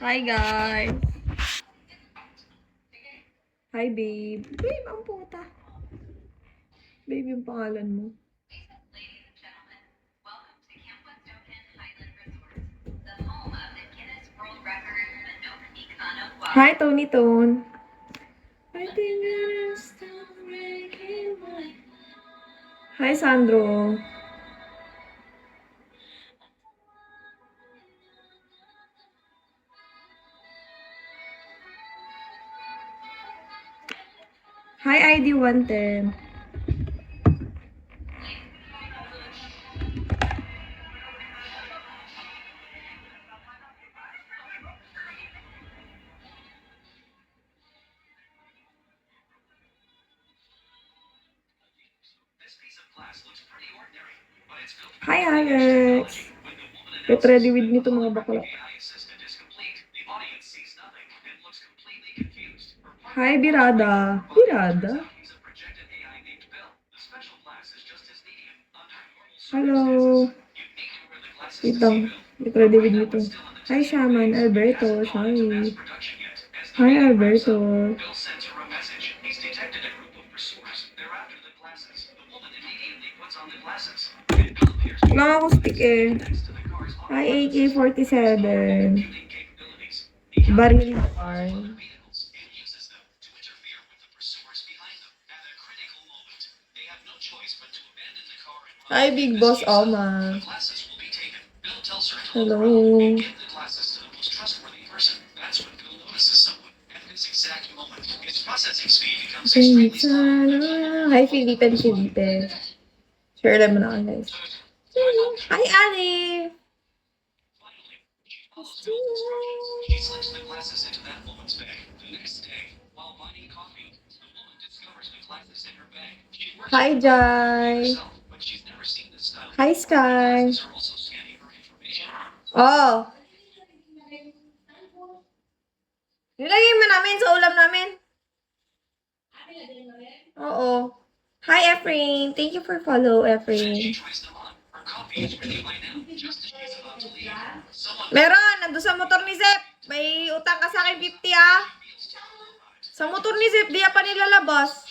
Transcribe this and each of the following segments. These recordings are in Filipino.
Hi, guys. Hi, babe. Babe, ang puta. Babe, yung pangalan mo. Hi, Tony Tone. Hi, Sandro. Hi, ID110. Hi, Alex. Get ready with me to mga bakla. Hi, Birada. Birada? Hello. Wait lang. Get ready with me to. Hi, Shaman. Alberto. Shari. Hi, Alberto. Wala ako stick eh. Hi, AK-47. Baril barn. Hi, Big Boss Oma. Hello. Hi, Felipe and Felipe. Share them na guys. Hi, Ali. Hi, Jai. Hi, Sky. Oh. Nilagay mo namin sa ulam namin. Oo. Hi, Efrain. Thank you for follow, Efrain. Meron. Nandun sa motor ni Zep. May utang ka sa akin 50, ah. Sa motor ni Zep, di pa nilalabas.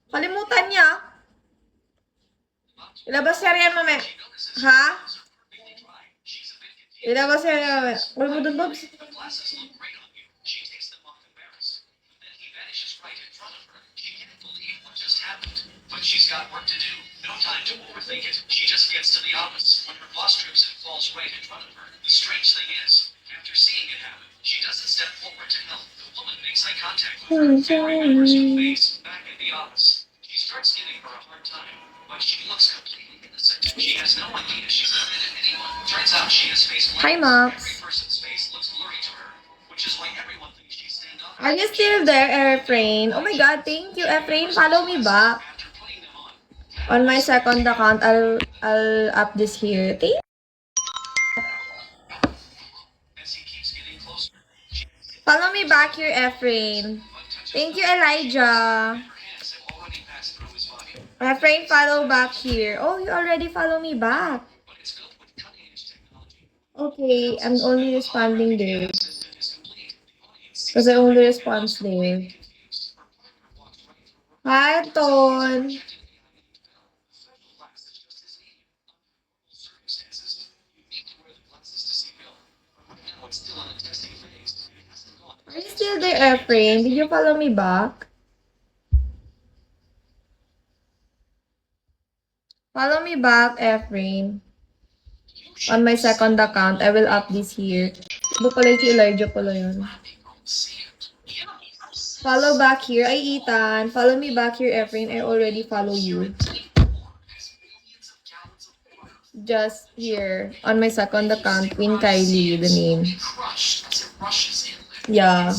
Kalimutan niya. Ilabas niya riyan, mame. Ha? Ilabas niya riyan, mame. Wala mo dun, Bobs. But she's got work to do. No time to overthink it. She just gets to the office when her boss trips and falls right in front of her. The strange thing is, after seeing it happen, she doesn't step forward to help. The woman makes eye contact with her and remembers her face back in the office. She starts giving her a hard time, but she looks completely innocent. She has no idea she's offended anyone. Turns out she has faced blindness. Hi, Max. Every person's face looks blurry to her, which is why everyone thinks she's standoffish. Are you still there, Efrain? Oh my God, thank you, Efrain. Follow me back. On my second account, I'll up this here. Follow me back here, Efrain. Thank you, Elijah. Efrain, follow back here. Oh, you already follow me back. Okay, I'm only responding there. Because I only respond there. Hi, Ton. Are you still there, Efrain? Did you follow me back? Follow me back, Efrain. On my second account, I will up this here. Iba pala si Elijah pala yun. Follow back here. Ay, Ethan. Follow me back here, Efrain. I already follow you. Just here. On my second account, Queen Kylie, the name. Yeah.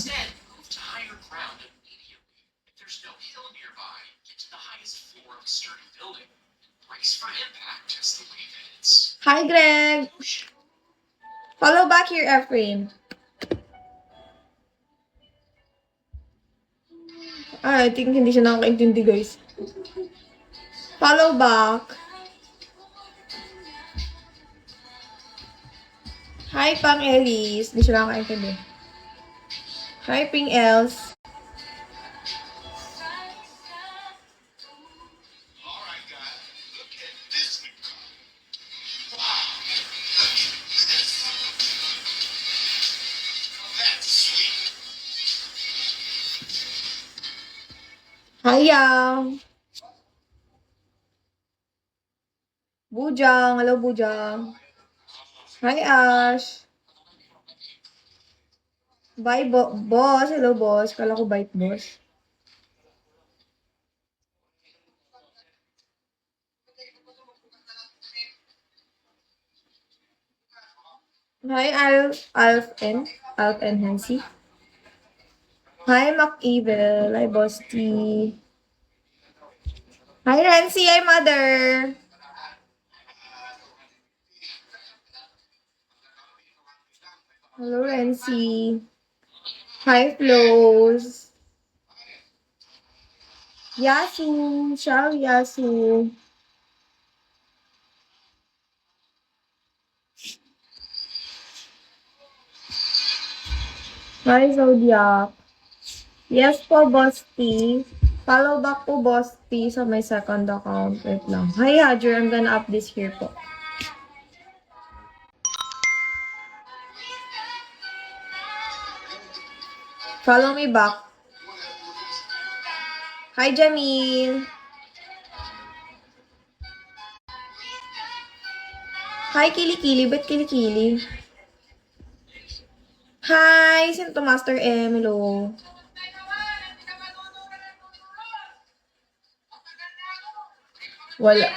Hi, Greg. Follow back here, Efrain. I think hindi siya nakakaintindi, guys. Follow back. Hi, Pang Ellis. Di siya nakakaintindi. Hi, Ping Els. Alright, guys, look at this. Wow. That's sweet. Hi, Yang. Bujang. Hello, Bujang. Hi, Ash. Bye, boss. Hello, boss. Kala ko bite, boss. Hi, Alf and Hansi. Hi, Mac Evil. Hi, Boss T. Hi, Nancy. Hi, Mother. Hello, Nancy. Hi, Flows. Yasu. Ciao, Yasu. Hi, Zodiac. Yes po, Boss T. Follow back po, Boss T, sa my second account. Wait lang. Hi, Hajer. I'm gonna up this here po. Follow me back. Hi, Jamil. Hi, Kilikili. Ba't Kilikili? Hi, sino to, Master M? Hello. Wala.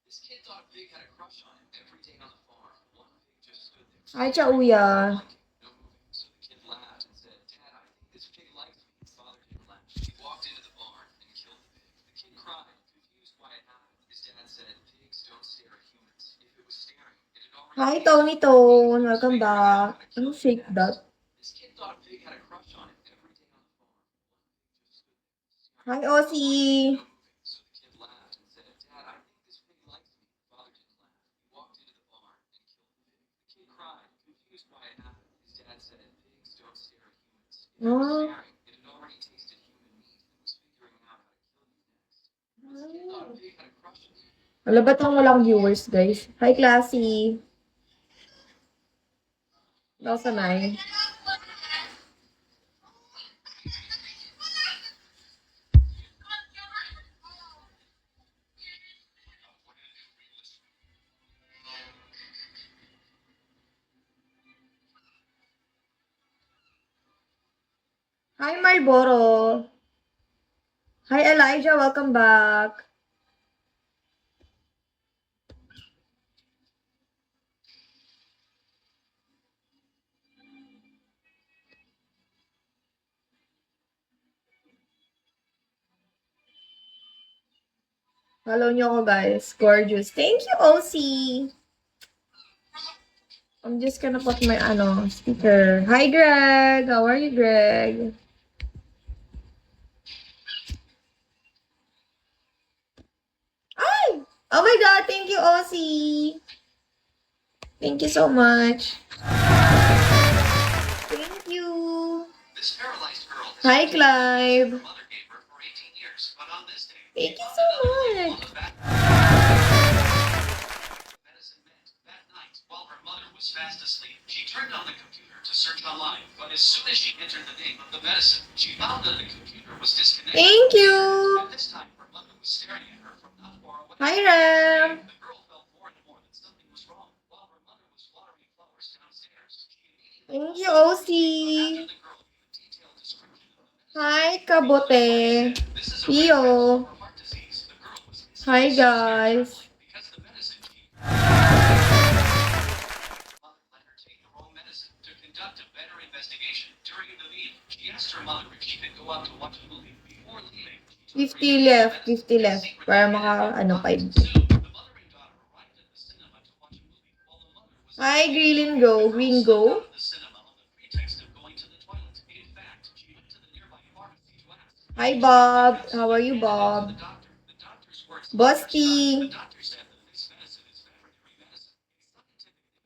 This kid thought a pig had a crush on him every day on the farm. One pig just stood there. Hi, Chauya. No moving. So the kid laughed and said, Dad, I think this pig likes me. His father didn't laugh. He walked into the barn and killed the pig. The kid cried, confused why it happened. His dad said, pigs don't stare at humans. If it was staring, it had already. Hi, Tony Tone. Welcome back. Ano shake that? This kid thought a pig had a crush on him every day on the farm. Hi, Ozzy. So the kid laughed and said, Dad, I think this pig likes me. His father didn't laugh. He walked into the barn and killed the pig. The kid cried, confused why it happened. His dad said, pigs don't stare at humans. If it was staring, it had already tasted human meat and was figuring out how to kill you next. This kid thought a pig had a crush on him. Wala ba tong walang viewers, guys? Hi, Classy. Nakasanay. Hi, Marlboro. Hi, Elijah. Welcome back. Follow nyo ako, guys. Gorgeous. Thank you, OC. I'm just gonna put my, speaker. Hi, Greg. How are you, Greg? Ay! Oh my God. Thank you, OC. Thank you so much. Thank you. This paralyzed girl. Hi, Clive. Her mother gave her for 18 years, but on this day, Thank you so much. medicine meant that night, while her mother was fast asleep, she turned on the computer to search online. But as soon as she entered the name of the medicine, she found that the computer was disconnected. Thank you. And this time, her mother was staring at her from not far away. Hi, Ram. The girl felt more and more that something was wrong. While her mother was watering flowers downstairs, she immediately. Thank you, OC. After the girl gave a detailed description of the medicine, Hi, Kabote. this is a Pio. for heart disease. The girl was Hi, guys. because the medicine she mother let her take her own medicine to conduct a better investigation. During the meeting, she asked her mother if she could go out to watch a movie before leaving. 50 left. 50 left. Para maka, 5. Soon, the mother and daughter arrived at the cinema to watch a movie while the mother was. Hi, Gringo. Gringo. The cinema on the pretext of going to the toilet. In fact, she went to the nearby pharmacy to ask. Hi, Bob. How are you, Bob? The doctor's words. Busty. The doctor said the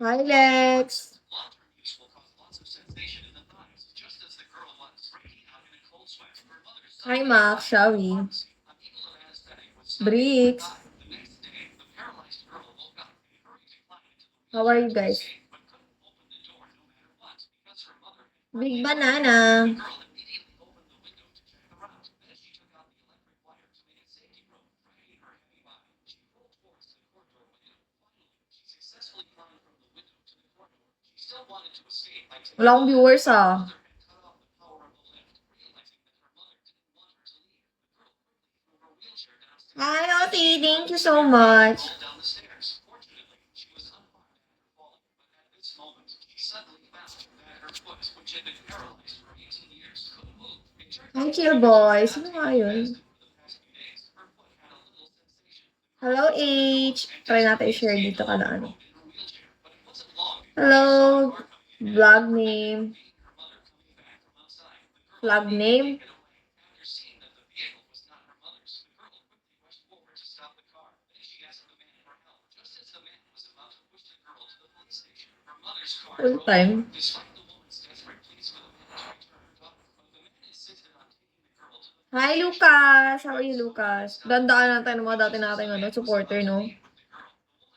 Hi, Lex. Long-term use will cause lots of sensation in the thighs, just as the girl was breaking out in a cold sweat. Her mother Hi, suddenly Max. Shall we? a needle of anesthetic was stuck in her Bricks. thigh. The next day, the paralyzed girl woke up and hurried to climb into the How are you wheelchair to guys? escape, but couldn't open the door no matter what because her mother had Big The banana. girl immediately opened the window to check around. Then she took out the electric wire to make a safety rope, dragging her heavy body. She rolled towards the corridor window. Finally, she successfully climbed from the window to the corridor. She still wanted to escape by taking Wala akong viewers, her ah. mother had cut off the power of the lift. Realizing that her mother didn't want her to leave, the girl quickly threw her wheelchair downstairs. Hi, Oti. Thank you so much. Rolled down the stairs. Fortunately, she was unharmed after falling, but at this moment, she suddenly found that her foot, which had been paralyzed for 18 years, couldn't move. It turned Hi, out chill that boys. she Sino had nga taken yun? rest for the past few days. Her foot had a little sensation. Hello, H. Try natin i-share dito kada ano. In her wheelchair, but it wasn't long before Hello, she saw a car coming in. vlog name. Her mother coming back from outside. The girl Vlog name. taken away. After seeing that the vehicle was not her mother's, the girl quickly rushed forward to stop the car. Then she asked the man for help. Just as the man was about to push the girl to the police station, her mother's car Full drove time. over. Despite the woman's desperate pleas for the man to return her daughter, but the man insisted on taking the girl to the Hi, Lucas. How are you, Lucas? Dandaan lang tayo ng mga dati nating ano, supporter, no?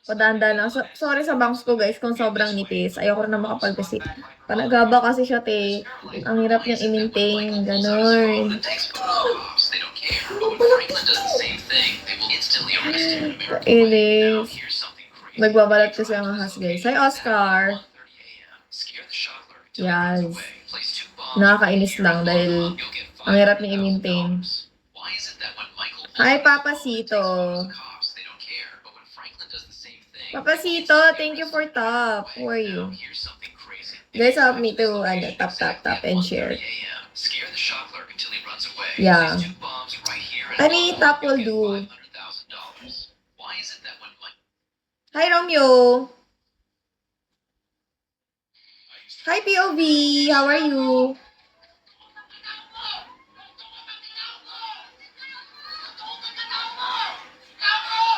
Padanda lang. Sorry sa bangs ko, guys, kung sobrang nipis. Ayoko na makapal kasi. Panagaba kasi siya, te. Ang hirap niyang i-maintain. Ganon. They don't care. But when Franklin does the same thing, they will instantly arrest him in a miracle way. Now, Inis. here's something crazy. Nagbabalat kasi ang ahas, guys. Hi, Oscar. 1:30 a.m. Scare the shockler until he Yes. runs away. Place 2 bombs. Nakakainis lang dahil You'll get ang hirap niya i-maintain. $5,000. Why is it that when Michael Hi, pulls Papacito. the cops, they don't care, but when Franklin does the same thing, Papacito, thank you for top. How are you? Now, here's something crazy. Guys, help me to tap and share. 1:30 a.m. Scare the shockler until he runs away. Yeah. Place 2 bombs right here and Any boom, tap will you'll get do. $500,000. Why is it that when Michael Hi, Romeo. Hi, POV. How are you?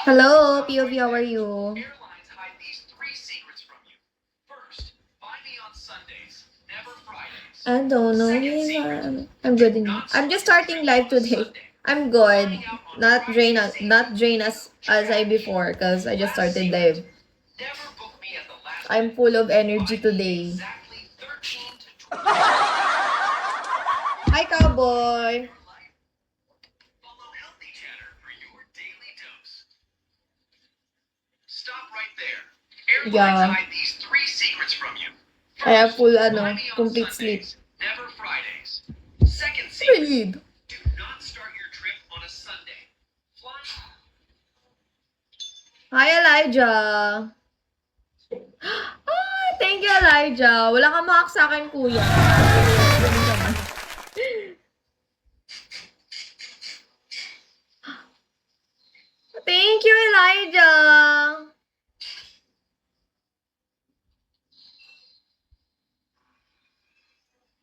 Hello, POV. How are you? Airlines hide these 3 secrets from you. First, buy me on Sundays, never Fridays. I don't know. I'm good. I'm just starting live today. I'm good. Not drain as I before because I just started live. Never book me at the last I'm full of energy today. exactly 13 to 20 Hi, cowboy. Follow Healthy Chatter for your daily dose. Stop right there. Airlines Yeah. hide these 3 secrets from you. I have full buy me on complete sleep. Sundays, never Fridays. Second secret, Read. do not start your trip on a Sunday. Fly. Hi, Elijah. Ah, thank you, Elijah. Wala kang mahak sa akin, kuya. Ganun naman. Thank you, Elijah.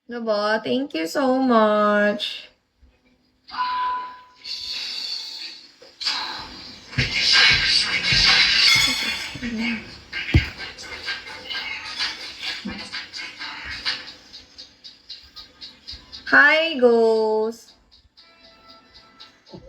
Diba? Thank you so much. Hi, Ghost. A young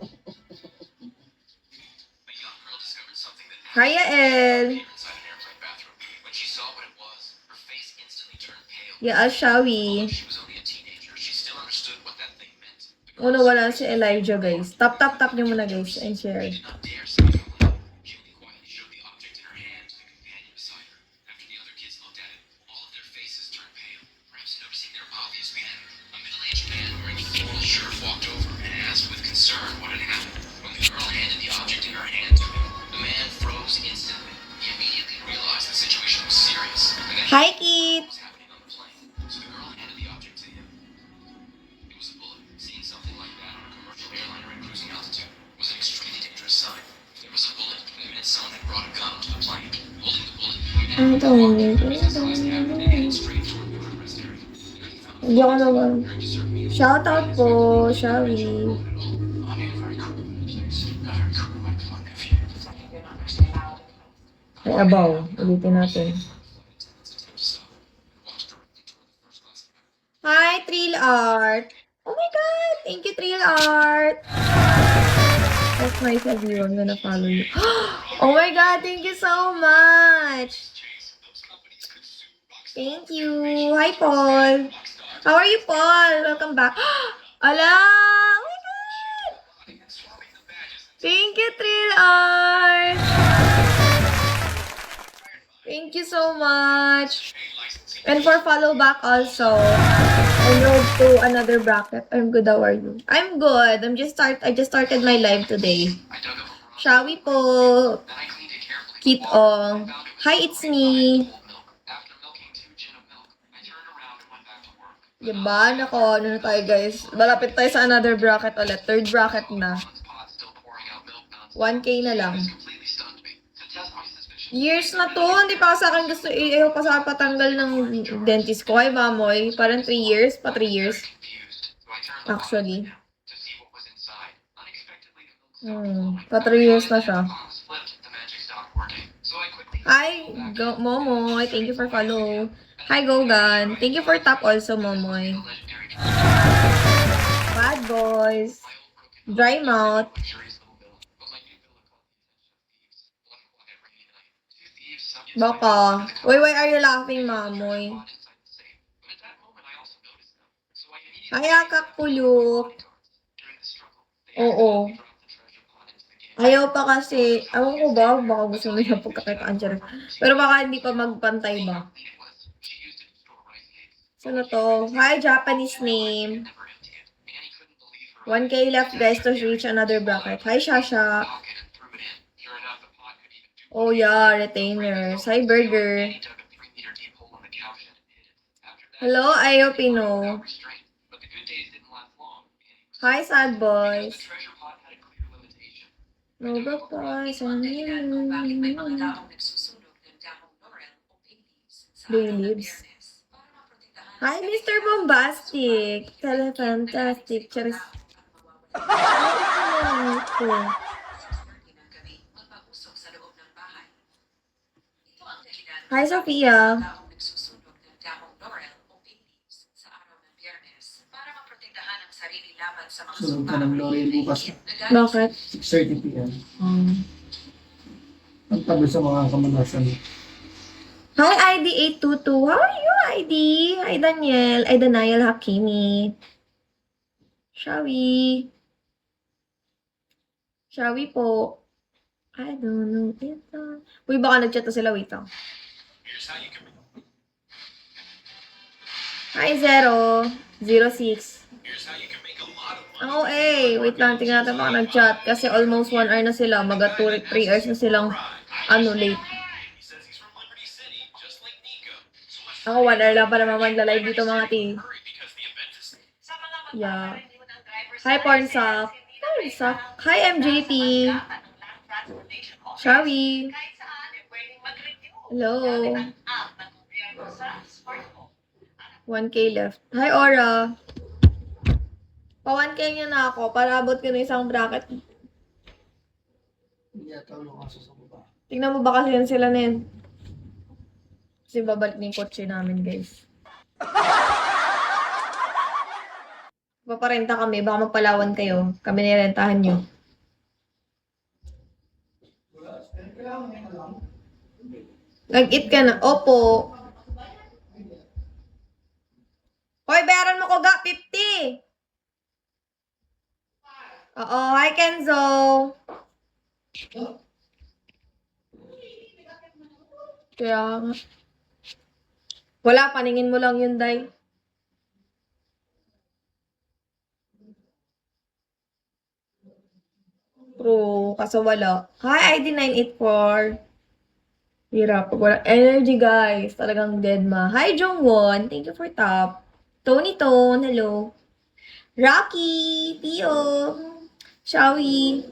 girl discovered something that Hi, Yael. inside an airplane bathroom. When she saw what it was, her face instantly turned pale. Yeah, shall Although we? she was only a teenager, she still understood what that thing meant. The Uno, girl wala si Elijah, guys. Tap nyo muna, guys, and share. did not dare say it out loud. She only quietly showed the object in her hand to the companion beside her. After the other kids looked at it, all of their faces turned pale, perhaps noticing their obvious panic. A middle-aged man wearing a floral shirt walked over and asked with concern what had happened. When the girl handed the object in her hand to him, the man froze instantly. He immediately realized the situation was serious and that Hi, Kit. was happening on the plane. So the girl handed the object to him. It was a bullet. Seeing something like that on a commercial airliner at cruising altitude was an extremely dangerous sign. If there was a bullet, it meant someone had brought a gun to the plane. Holding the bullet, the man I don't know. exercised habit and headed straight toward the rest area. There he found Hindi ako naman. very deserving meal. Shoutout po, shall we? I mean, a very cruel place. A very cruel way to my nephew. Ay, abaw. Ulitin natin. Hi, Trill Art. Oh my God! Thank you, Trill Art. That's nice of you. I'm gonna follow you. Oh my God! Thank you so much. Thank you. Hi, Paul. How are you, Paul? Welcome back. Ala! Oh my God! Thank you, Trill Art. Thank you so much. And for follow back also. Enrolled to another bracket. I'm good. How are you? I'm good. I just started my live today. Shall we po? Kit Ong. Hi, it's me. Diba? Nako, ano na tayo guys? Malapit tayo sa another bracket ulit. Third bracket na. 1K na lang. Years na to. Hindi pa sa akin gusto. Ayaw pa sa akin patanggal ng dentist ko. Ay, mamoy. Parang 3 years. Pa 3 years. Actually. Pa 3 years na siya. Hi, Momoy. Thank you for follow. Hi, Gogan. Thank you for tap also, Momoy. Bad boys. Dry mouth. Baka. Why are you laughing, Mamoy? Kaya kakulok. Oo. Ayaw pa kasi, ewan ko ba, baka gusto nila pagkakitaan siya. Pero baka hindi pa magpantay ba? Sino to? Hi, Japanese name. 1K left, guys, to reach another bracket. Hi, Shasha. Oh, yeah, retainers. Hi, Burger. Hello, Ayo Pino. Hi, Sad Boys. No ba pa? Leaves. Hi, Mr. Bombastic. Telefantastic. Charis. Hi, Sophia. Sunod ka ng L'Oreal bukas. Bakit? 6:30 p.m. Ang tabi sa mga kamalasan. Hi, ID822. How are you, ID? Hi, Daniel. Ay, Daniel Hakimi. Shall we? Shall we po? I don't know if Uy, baka nag-chat na sila. Wait lang. Hi, 006. Ang OA. Wait lang, tingnan natin baka nag-chat. Kasi almost 1 hour na sila. Maga 3 hours na silang late. Ako 1 hour lang pa naman magla-live dito mga ti. Yeah. Hi, Pornsak. Hi, MJP. Shall we? Hello. 1K left. Hi, Aura. Pa 1K niya na ako para abot ko na isang bracket. Hindi ata ano kaso sa baba. Tingnan mo ba kasi yan sila na yun? Kasi babalik na yung kotse namin, guys. Paparenta kami, baka magpalawan kayo. Kami nirentahan nyo. Nag-eat ka na? Opo. Hoy, bayaran mo ko ga, 50! Oo, hi Kenzo! Kaya nga. Wala, paningin mo lang yun, Day. True, kaso wala. Hi, ID984. Hirap. Pag wala energy, guys. Talagang dead ma. Hi, Jongwon. Thank you for top. Tony Tone, hello. Rocky, Pio. Shawi.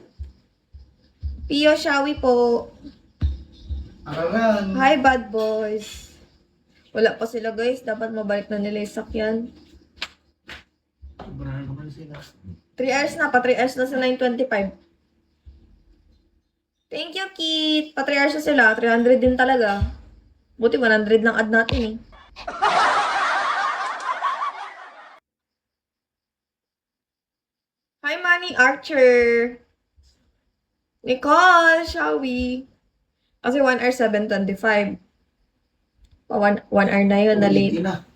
Pio, Shawi po. Araran! Hi, bad boys. Wala pa sila, guys. Dapat mabalik na nila yung sakyan. Sobrahan naman sila. 3 hours na. Pa 3 hours na sa 9:25. Thank you, Kit. Pa 3 hours na sila. 300 din talaga. Buti 100 lang add natin eh. Hi, Manny Archer. Nicole, shall we? Kasi 1 hour 7:25. 1 hour na yun, na late. Na.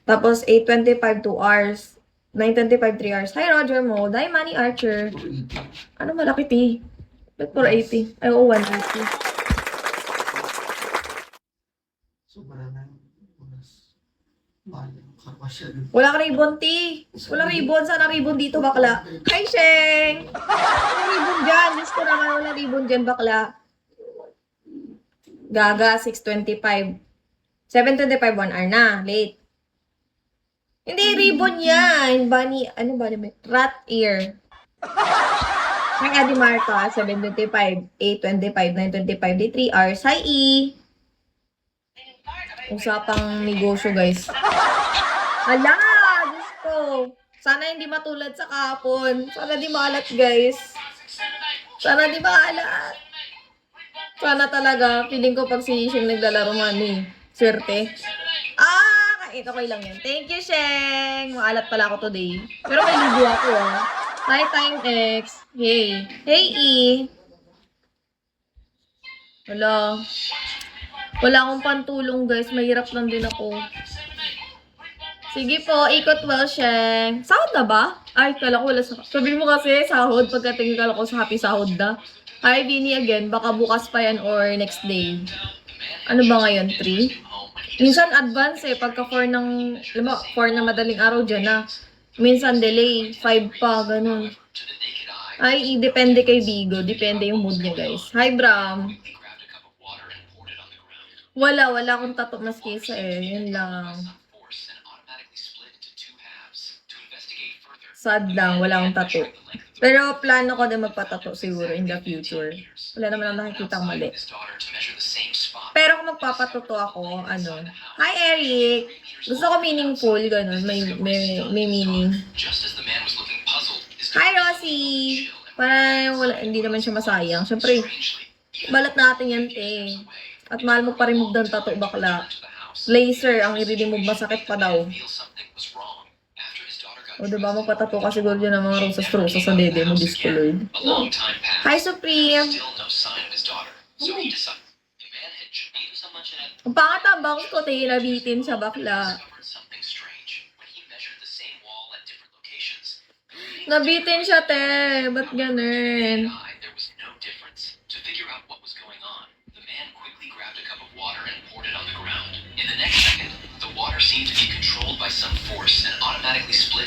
Tapos 8:25, 2 hours. 9:25, 3 hours. Hi, Roger Mold. Hi, Manny Archer. Ano malaki, T? Ba't 480? Ay, oo, 180. Sobra na yung oras. Mahal yung kapasya dun. Walang ribbon, T. Walang ribbon. Sana ribbon dito, bakla. Hi, Sheng! Walang ribbon dyan. Diyos ko naman, walang ribbon dyan, bakla. Gaga, 6:25. 7:25, 1 hour na. Late. Hindi, ribbon yan. Bunny, ano ba naman? Rat ear. Hi, Adi Marta, 7:25, 8:25, 9:25, di 3 hours. Hi, E! Usapang negosyo, guys. Hala! Diyos ko! Sana hindi matulad sa kahapon. Sana di maalat, guys. Sana di maalat. Sana talaga, feeling ko pag si Sheng naglalaro mami. Swerte. Kahit okay lang yan. Thank you, Sheng! Maalat pala ako today. Pero may ligo ako, ah. Hi, Time X. Hey. Hey, E. Wala. Wala akong pantulong, guys. Mahirap lang din ako. Sige po, ikot well, Sheng. Sahod na ba? Ay, kala ko wala sa... Sabi mo kasi, sahod. Pagkatingin kala ko sa happy sahod na. Hi, Vinny again. Baka bukas pa yan or next day. Ano ba ngayon? 3? Minsan advance eh. Pagka 4 ng... Alam mo, 4 na madaling araw dyan na. Minsan delay. 5 pa, ganun. Ay, depende kay Vigo. Depende yung mood niya, guys. Hi, Bram. Wala akong tattoo mas kesa eh. Yun lang. Sad lang, wala akong tattoo. Pero plano ko din magpatato siguro in the future. Wala naman ang nakikita mali. Pero kung magpapatuto ako, ano. Hi, Eric! Gusto ko meaningful, ganun. May meaning. Hi, Rosie! Para wala, hindi naman siya masayang. Siyempre, balat natin yan, te. At mahal mo pa remove ng tattoo, bakla. Laser, ang i-remove masakit pa daw. O diba, magpatato ka siguro dyan ng mga rosas-rosas sa dede mo, discolored. Hi, Supreme! Ang pangat ang bangs ko, te, nabitin sa bakla. Nabitin siya, te. Ba't ganun?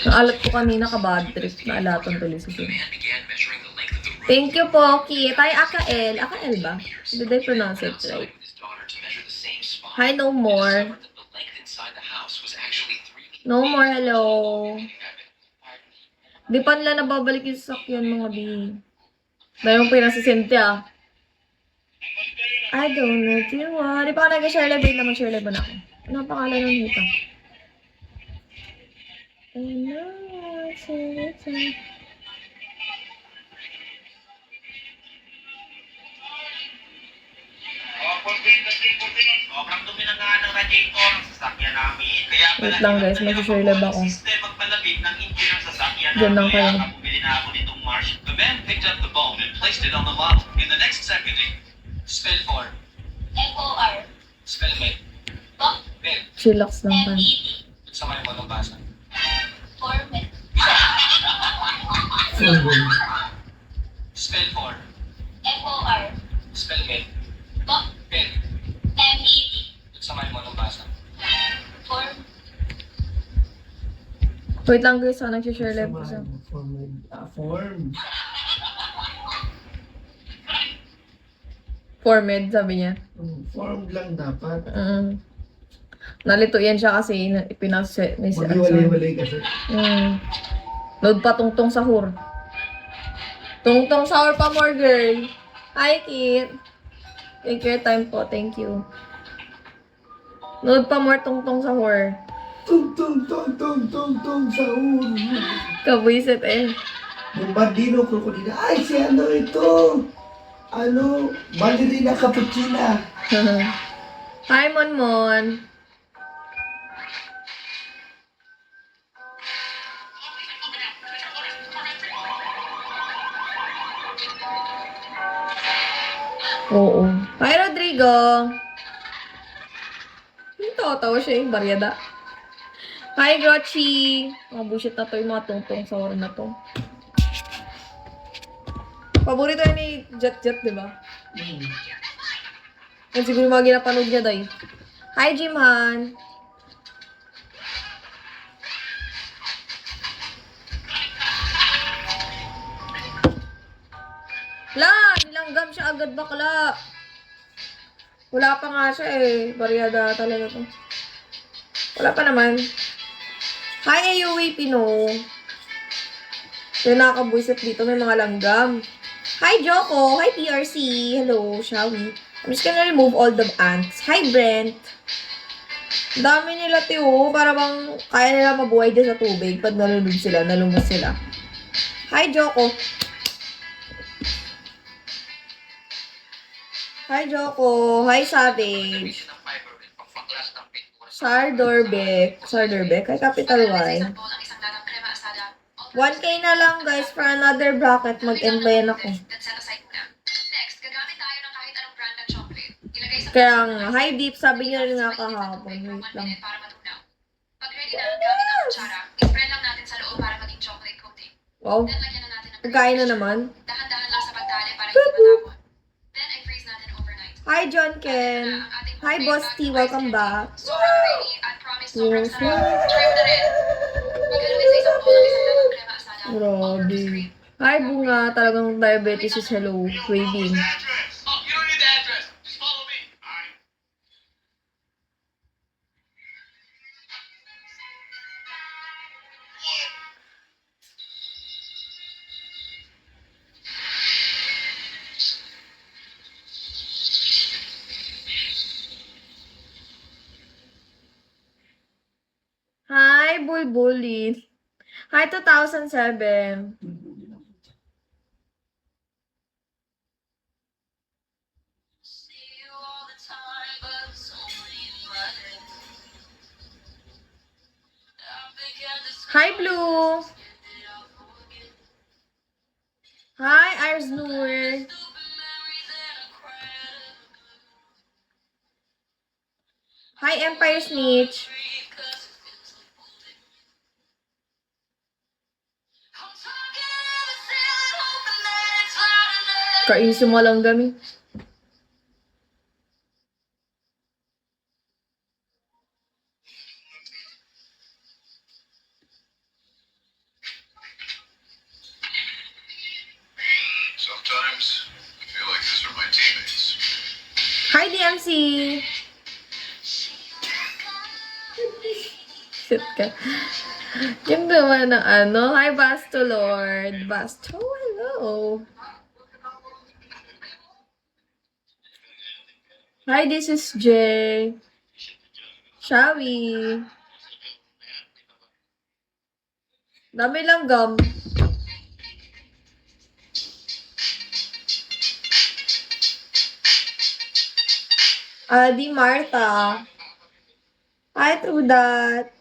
Naalat ko kanina ka-bad trip. Naalatan tuloy sa sila. Thank you, Poki. Tayo Akael. Akael ba? Did I pronounce it right? Hi, no more. No more, hello. Di pa nila nababalik yung sasakyan, mga bi. Dahil yung pinasisente, ah. I don't know if you want. Di pa ka nag-share live. Wait naman, share live ba na ako? Ano ang pangalan ng hita? I know, I see it. Sobrang dumi na nga ng radiator ng sasakyan namin. Kaya Wait lang, guys, mag-share live ako. system magpalabig ng engine ng sasakyan Diyan lang kayo. Kaya bumili na ako nitong Marsh. The man picked up the bone and placed it on the model. In the next second, spell for. F-O-R. Spell mate. Fuck. Mate. Chillax lang kayo. M-E-T. Sa mga mo basa. Format. Spell for. F-O-R. Spell mate. Fuck. Mate. M-E-T. Sa mga mo basa. Form. Wait lang, guys. Nag-share live ko siya. Form. Formed, sabi niya. Form lang dapat. Nalito yan siya kasi pinasa... Mag-iwalay-walay kasi. Load pa tungtong sahur. Tungtong sahur pa more, girl. Hi, Kit. Take your time po. Thank you. Load pa more tungtong sahur. Tung, tung, tung, tung, tung, tung, sahur. Kabuisit eh. Bombardino, krokodila. Ay, si ano ito? Ano? Ballerina Cappuccina. Hi, Monmon. Oo. Hi, Rodrigo! Yung tawa siya yung baryada. Hi, Grochi! Mga bullshit na to yung mga tungtong sa oras na to. Paborito yan ni Jet Jet, di ba? Yan siguro yung mga ginapanood niya, day. Hi, Jimhan! La! Nilanggam siya agad bakla. Wala pa nga siya eh. Baryada talaga to. Wala pa naman. Hi, AUA Pino. Yung nakakabuisit dito, may mga langgam. Hi, Joko. Hi, PRC. Hello, shall we? I'm just gonna remove all the ants. Hi, Brent. Ang dami nila, Tio. Para bang kaya nila mabuhay dyan sa tubig. Pag nalulog sila, nalumos sila. Hi, Joko. Hi, Joko. Hi, Savage. Sardorbek. Sardorbek. Hi, Capital Y. 1K na lang, guys, for another bracket. Mag-end ba yan ako? Kaya nga, hi, Deep. Sabi niyo rin nga kahapon. Wait lang. Wow. Pagkain na naman. Hi, John Ken. Hi, Boss T. Welcome back. Yes, grabe. Hi, Bunga. Talagang diabetes is hello. Craving. Oh, you don't need the address. Just follow me. Alright. Hi, Bulbulin. Hi, 2007. Hi, Blue. Hi, Iris Noor. Hi, Empire Snitch. Kainis yung mga langgam eh. Sometimes I feel like these are my teammates. Hi, DMC. Shit ka. Yung naman ng ano. Hi, Basto Lord. Basto, hello. Hi, this is Jay. Shall we? Dami lang gum. Di Martha. Hi, True That.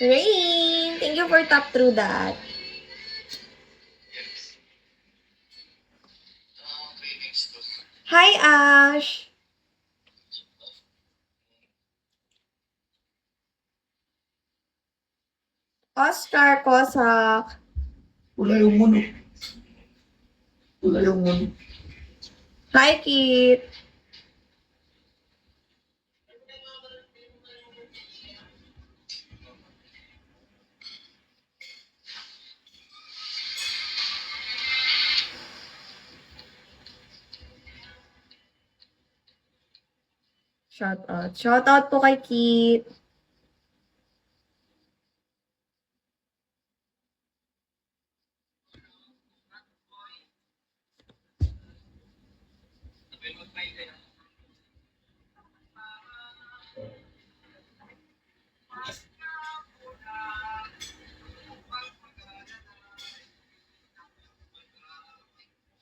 Rain. Thank you for top True That. Hi, Ash. Oscar Kosak. Wala yung muno. Wala yung muno. Hi, Kit. Shout out. Shout out po kay Kit.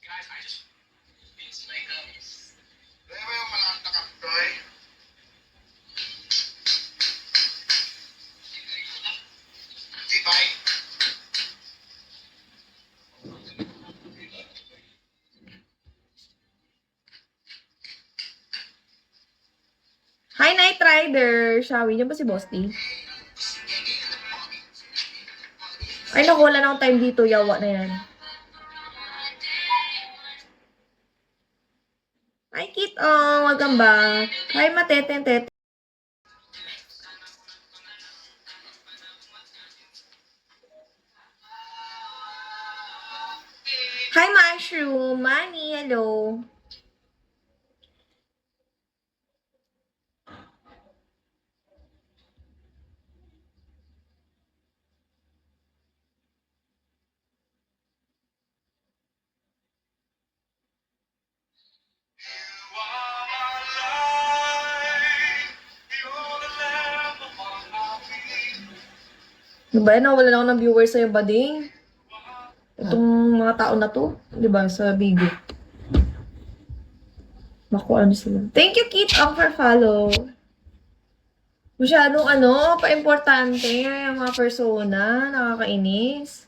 Guys, I just need some makeup. Bebe, malaki na ka, Troy. Rider, Shawi, yan ba si Boss D? Ay, naku, wala na akong time dito. Yawa na yan. Hi, Kit. Oh, welcome back. Hi, Matete. Hi, Mushroom. Manny, hello. Ano ba yan? Nawala na ako ng viewers sa'yo, bading. Itong mga tao na to, di ba, sa Bigo. Naku, ano sila. Thank you, Kit, for follow. Masyadong pa-importante yung mga persona. Nakakainis.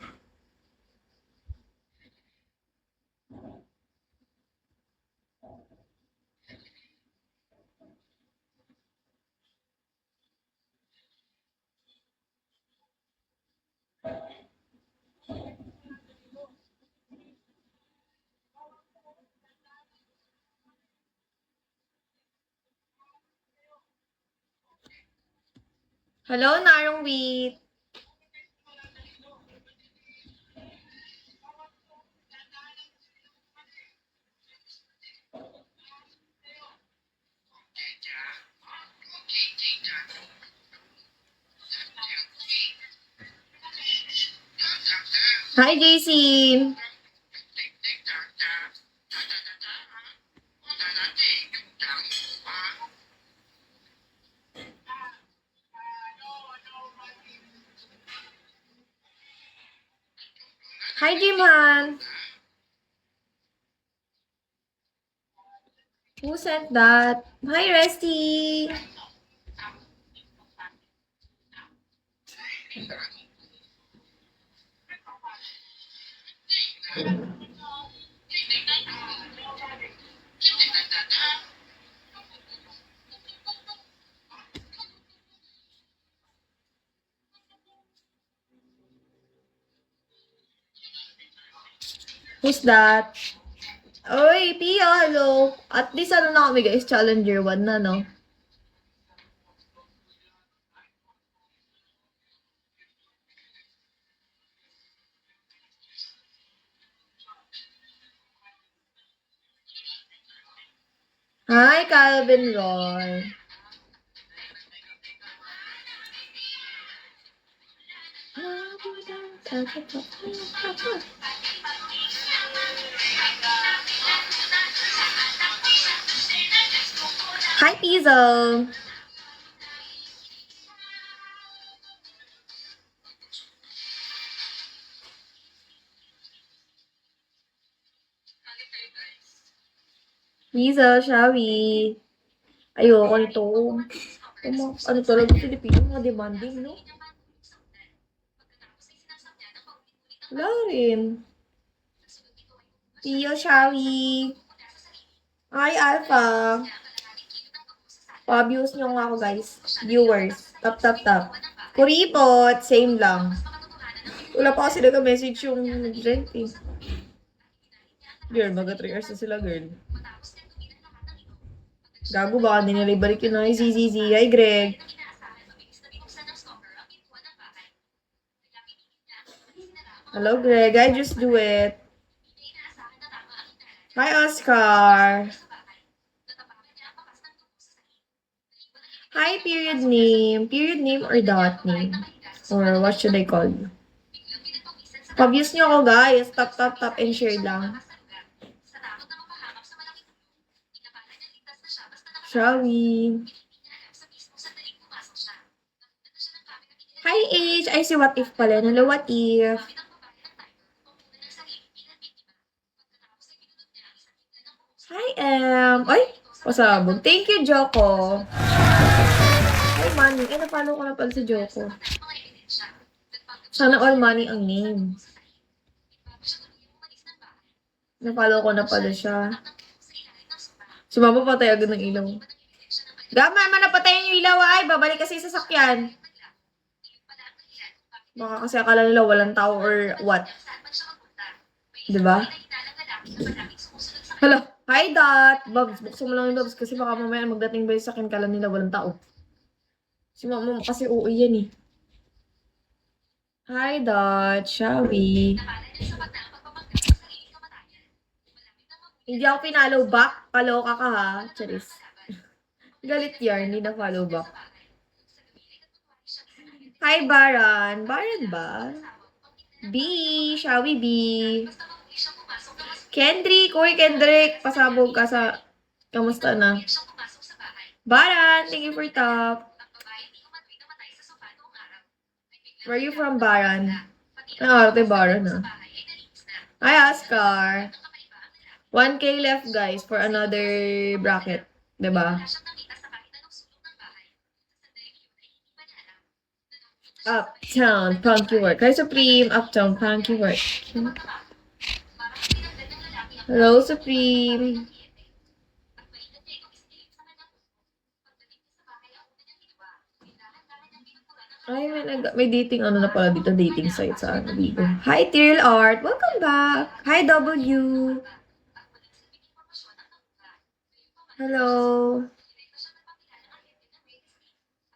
Hello, Narong Wheat. Hi, JC. Hi, Jimhan. Who sent that? Hi, Resty. Who's that? Oy, Pia, hello. At least na kami guys, Challenger 1 na, no? Hi, Calvin Roy. Hi, Pizzo. Pizzo, shall we? Ayoko nito. Ano talaga, Pilipino, mga demanding, no? Wala rin. Pio, shall we? Hi, Alpha. Pa-views nyo nga ako, guys. Viewers. Tap, tap, tap. Kuripot, same lang. Wala pa kasi nag-message yung rent eh. Girl, maga 3 hours na sila, girl. Gago ba? Hindi nila ibalik yun na. ZZZ. Hi, Greg. Hello, Greg. I just do it. Hi, Oscar. Hi, period name. Period name or dot name? Or what should I call you? Pa-views nyo ako, guys. Tap, tap, tap, and share lang. Shall we? Hi, H. I see what if pala. Hello, what if? Hi, Ay, pasabog. Thank you, Joko. Hi, Manny. Ay, napalo ko na pala si Joko. Sana all money ang name. Napalo ko na pala siya. Si Mama patay agad ng ilaw. Gama, manapatayin yung ilaw ay. Babalik kasi sa sasakyan. Baka kasi akala nila walang tao or what. Diba? Hello. Hi, Dot. Babs, buksan mo lang yung Babs kasi baka mamaya magdating ba yung sasakyan kala nila walang tao. Si mama kasi uuwi yan eh. Hi, Dot. Shall we? Hindi ako pinalo back. Kaloka ka ha. Charis. Galit yarn. Hindi na follow back. Hi, Baran. Baran ba? B. Shall we be? Kendrick. Uy, Kendrick. Pasabog ka sa... Kamusta na? Baran. Thank you for top. Where you from, Baran? Ate Baran na. Hi, Oscar. 1K left, guys, for another bracket. Diba? Uptown, Punky Work. Hi, Supreme. Uptown, Punky Work. Hello, Supreme. Ay, may dating ano na pala dito, dating site sa ano dito. Hi, Tyrell Art. Welcome back. Hi, W. Hello.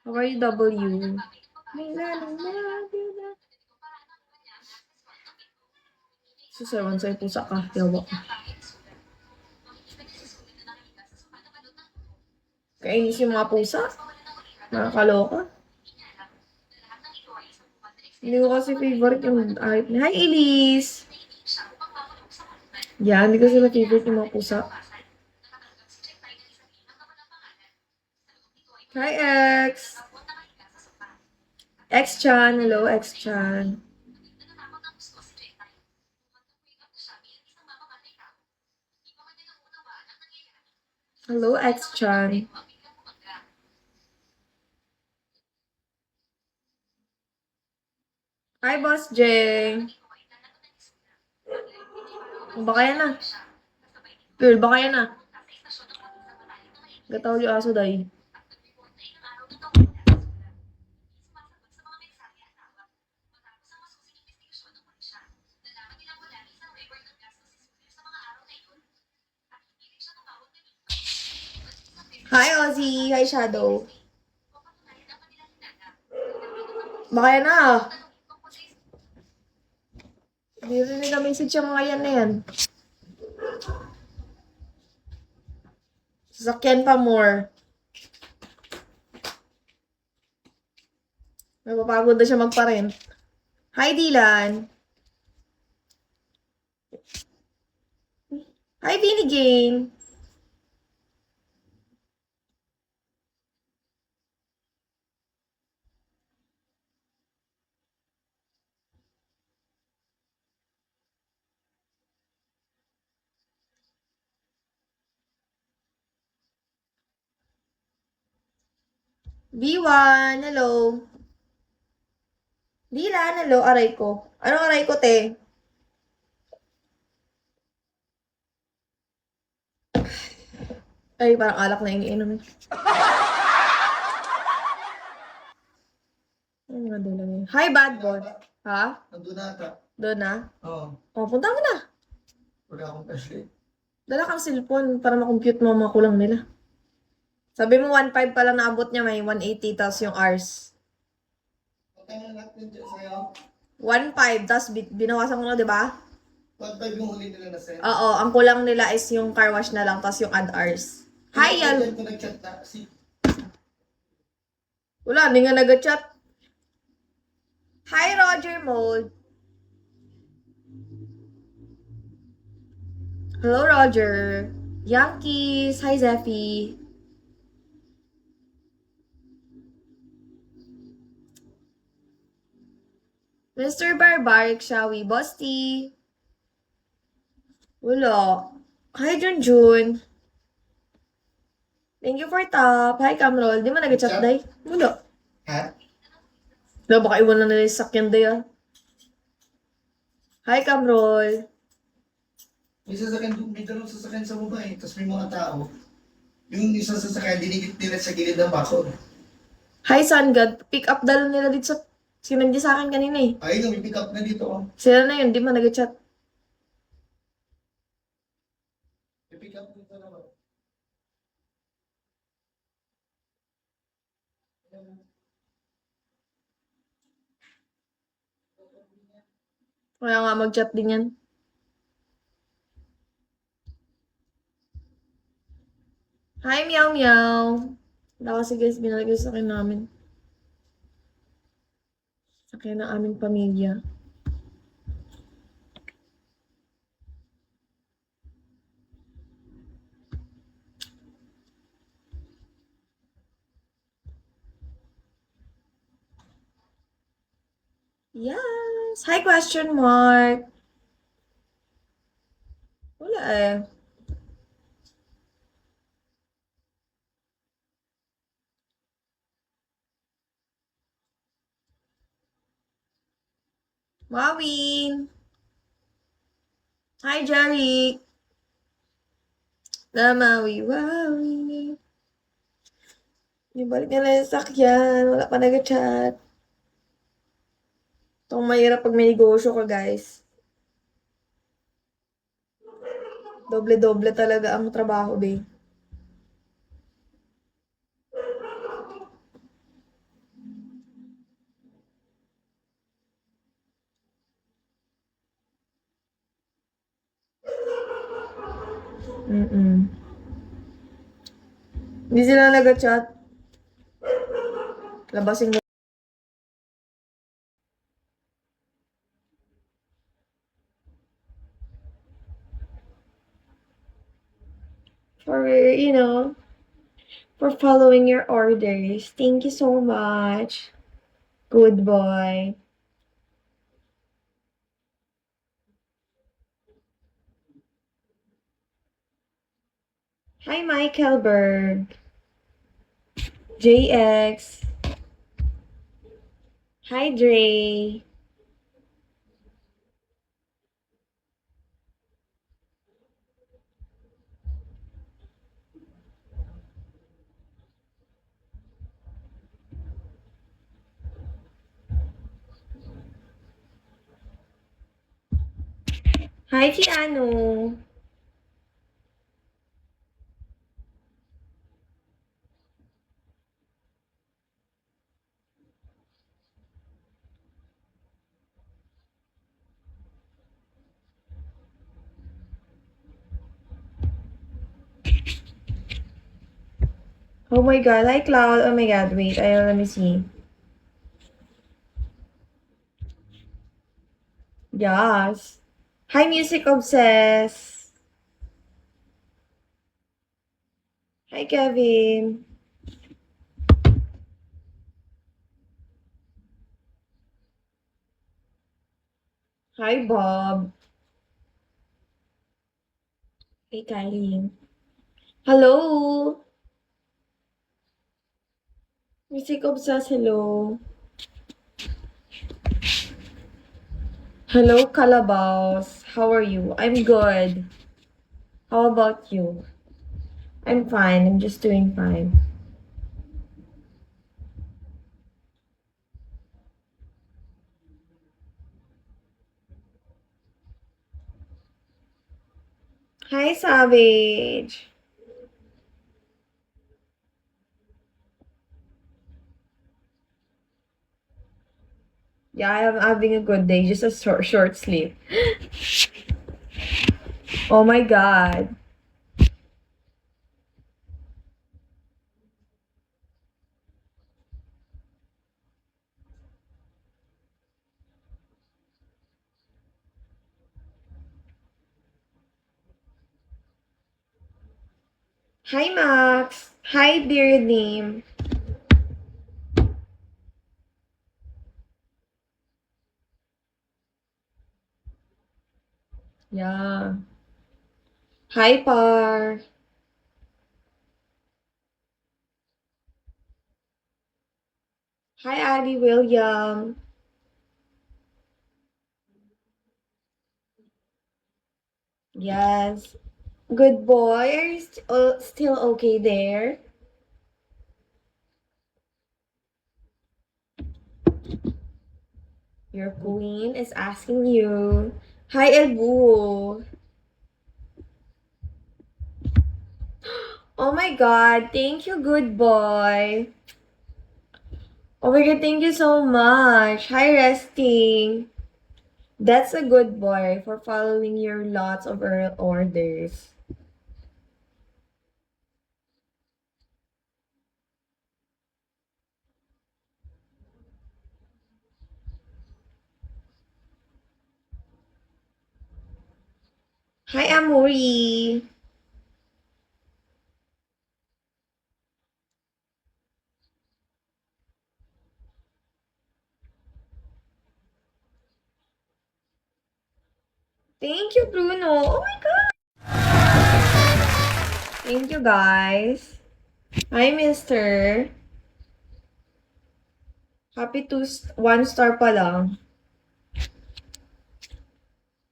How are you, W? Susawan sa'yo pusa ka. Yawa ka. Kainis yung mga pusa. Nakakaloka. Hindi ko kasi favorite yung art niya. Hi, Elise! Yan, hindi ko sila favorite yung mga pusa. Hi, X! X-chan. Hello, X-chan. Hello, X-chan. Hi, Boss Jeng. Baka yan na. Girl, baka yan na. Gataw yung aso, day. Hi, Ozzy. Hi, Shadow. Baka yan na. Hindi rin nila message yung mga yan na yan. Sasakyan pa more. Napapagod na siya magpa-rent. Hi, Dylan. Hi, Vinny Jane. B1, hello. Dylan, hello, aray ko. Anong aray ko, te? Ay, parang alak na iniinom. Ano nga doon lang yun? Hi, bad boy. Ha? Nandun na ata. Doon na? Oo. O, punta mo na. Wala akong flashlight. Dala kang cellphone para makompute mo ang mga kulang nila. Sabi mo 1.5 pa lang naabot niya, may 180 tapos yung hours. Okay na natin dyan sa'yo. 1.5 tapos binawasan ko na, di ba? 1.5 yung huli nila na set. Oo, ang kulang nila is yung car wash na lang tapos yung add hours. Hi, Yal. Diyan ko nag-chat na. Wala, hindi nga nag-chat. Hi, Roger Mold. Hello, Roger. Yankees. Hi, Zeffy. Mr. Barbaric, shall we? Busty. Wala. Hi, Junjun. Thank you for top. Hi, Camrol. Di mo nag-chat, day? Wala. Ha? Wala, baka iwan na nila yung sakyan, day, ah. Hi, Camrol. May sasakyan doon. May dalawang sasakyan sa baba eh. Tapos may mga tao. Yung isa sa sakyan, dinikit nila sa gilid ng baso. Hi, Sun God. Pick up dalo nila dito sa... Sinadya sa akin kanina eh. Ayun, may pick up na dito. Oh. Sila na yun, di ba nag-chat? May pick up dito naman. Kaya nga mag-chat din yan. Hi, meow meow. Wala kasi guys, binalagay sa akin namin. Sa akin ng aming pamilya. Yes! Hi, question mark. Wala eh. Wawin! Hi, Jerry! Namawi, wawi. Ibalik nila yung sakyan. Wala pa nag-chat. Itong mahirap pag may negosyo ka, guys. Doble-doble talaga ang trabaho, babe. Hindi sila nag-chat. Labasin mo. For, for following your orders. Thank you so much. Good boy. Hi, Michael Berg. JX. Hi, Dre. Hi, Tiano. Oh my god, hi Cloud. Oh my god, wait, let me see. Yes. Hi, Music Obsessed. Hi, Kevin. Hi, Bob. Hey, Kylie. Hello. Music Obsessed, hello. Hello, Calabaos. How are you? I'm good. How about you? I'm fine. I'm just doing fine. Hi, Savage. Yeah, I'm having a good day. Just a short sleep. Oh my god. Hi, Max. Hi, Beard Name. Yeah. Hi, Par. Hi, Addie William. Yes. Good boy. Are you still okay there? Your queen is asking you. Hi, Elbu. Oh my god, thank you, good boy. Oh my god, thank you so much. Hi, Resting. That's a good boy for following your lots of orders. Hi, Amori. Thank you, Bruno. Oh my god. Thank you, guys. Hi, mister. Happy to 1 star pa lang.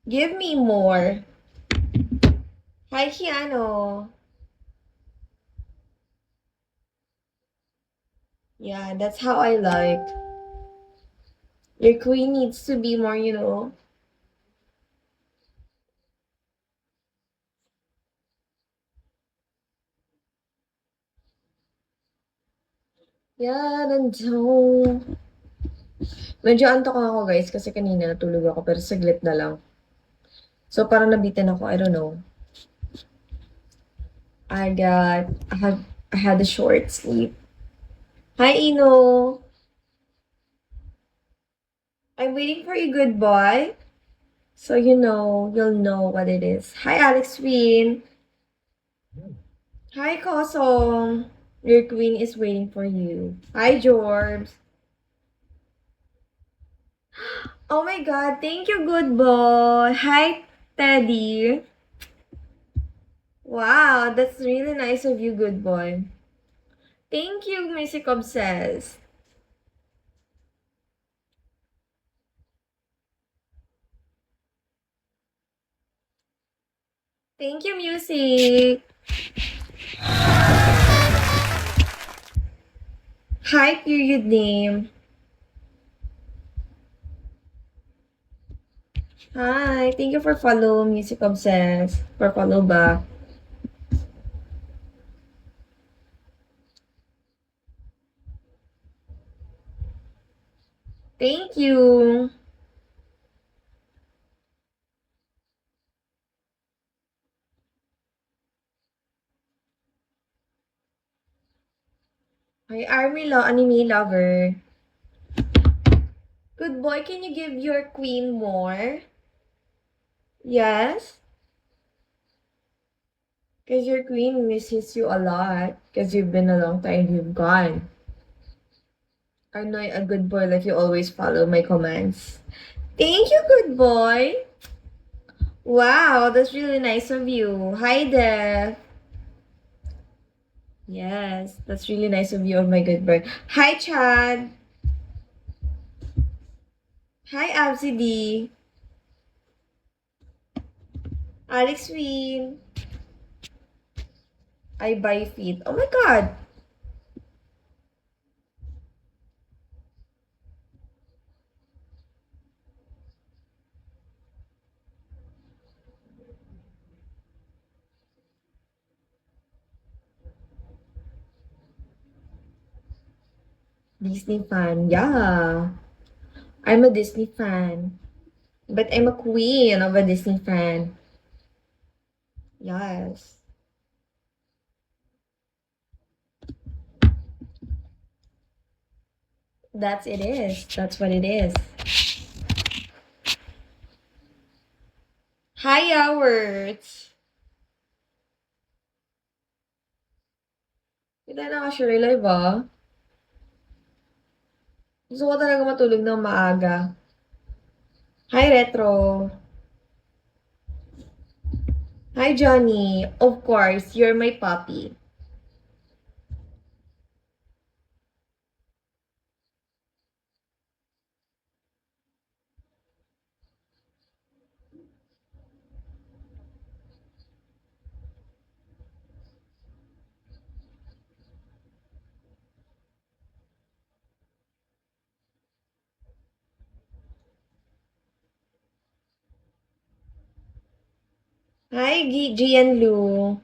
Give me more. Hi, Kiano. Yeah, that's how I like. Your queen needs to be more, Yeah, nandiyo. Medyo antok ako, guys, kasi kanina natulog ako, pero saglit na lang. So, parang nabitin ako. I don't know. I had a short sleep. Hi, Ino. I'm waiting for you, good boy. So, you'll know what it is. Hi, Alex Queen. Hi, Kosong. Your queen is waiting for you. Hi, Jorbs. Oh my god, thank you, good boy. Hi, Teddy. Wow, that's really nice of you, good boy. Thank you, Music Obsessed. Thank you, Music. Hi, period name. Hi, thank you for follow, Music Obsessed. For follow back. Thank you. Hi, Anime Lover. Good boy, can you give your queen more? Yes? Because your queen misses you a lot. Because you've been a long time you've gone. I'm not a good boy like you always follow my commands. Thank you, good boy. Wow, that's really nice of you. Hi there. Yes, that's really nice of you, oh my good boy. Hi, Chad. Hi, Absidi. Alex Win. I buy feet. Oh my god. Disney fan. Yeah. I'm a Disney fan. But I'm a queen of a Disney fan. Yes. That's it is. That's what it is. Hi, hours. Hindi na ka-share live ah. Gusto ko talaga matulog ng maaga. Hi, Retro. Hi, Johnny. Of course, you're my puppy. Hi, Gian Lu.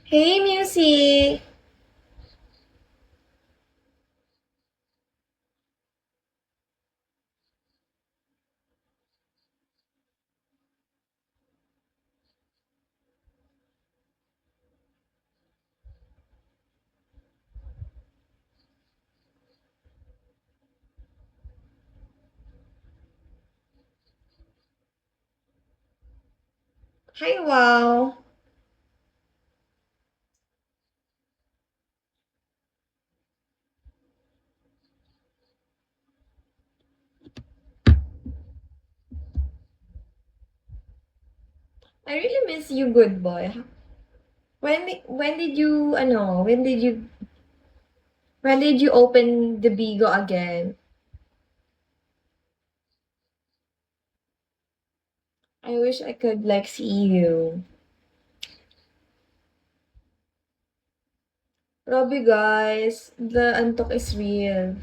Hey, Music! Hi, Wow! I really miss you, good boy. When did you, when did you open the Bigo again? I wish I could, like, see you. Robby, guys, the antok is real.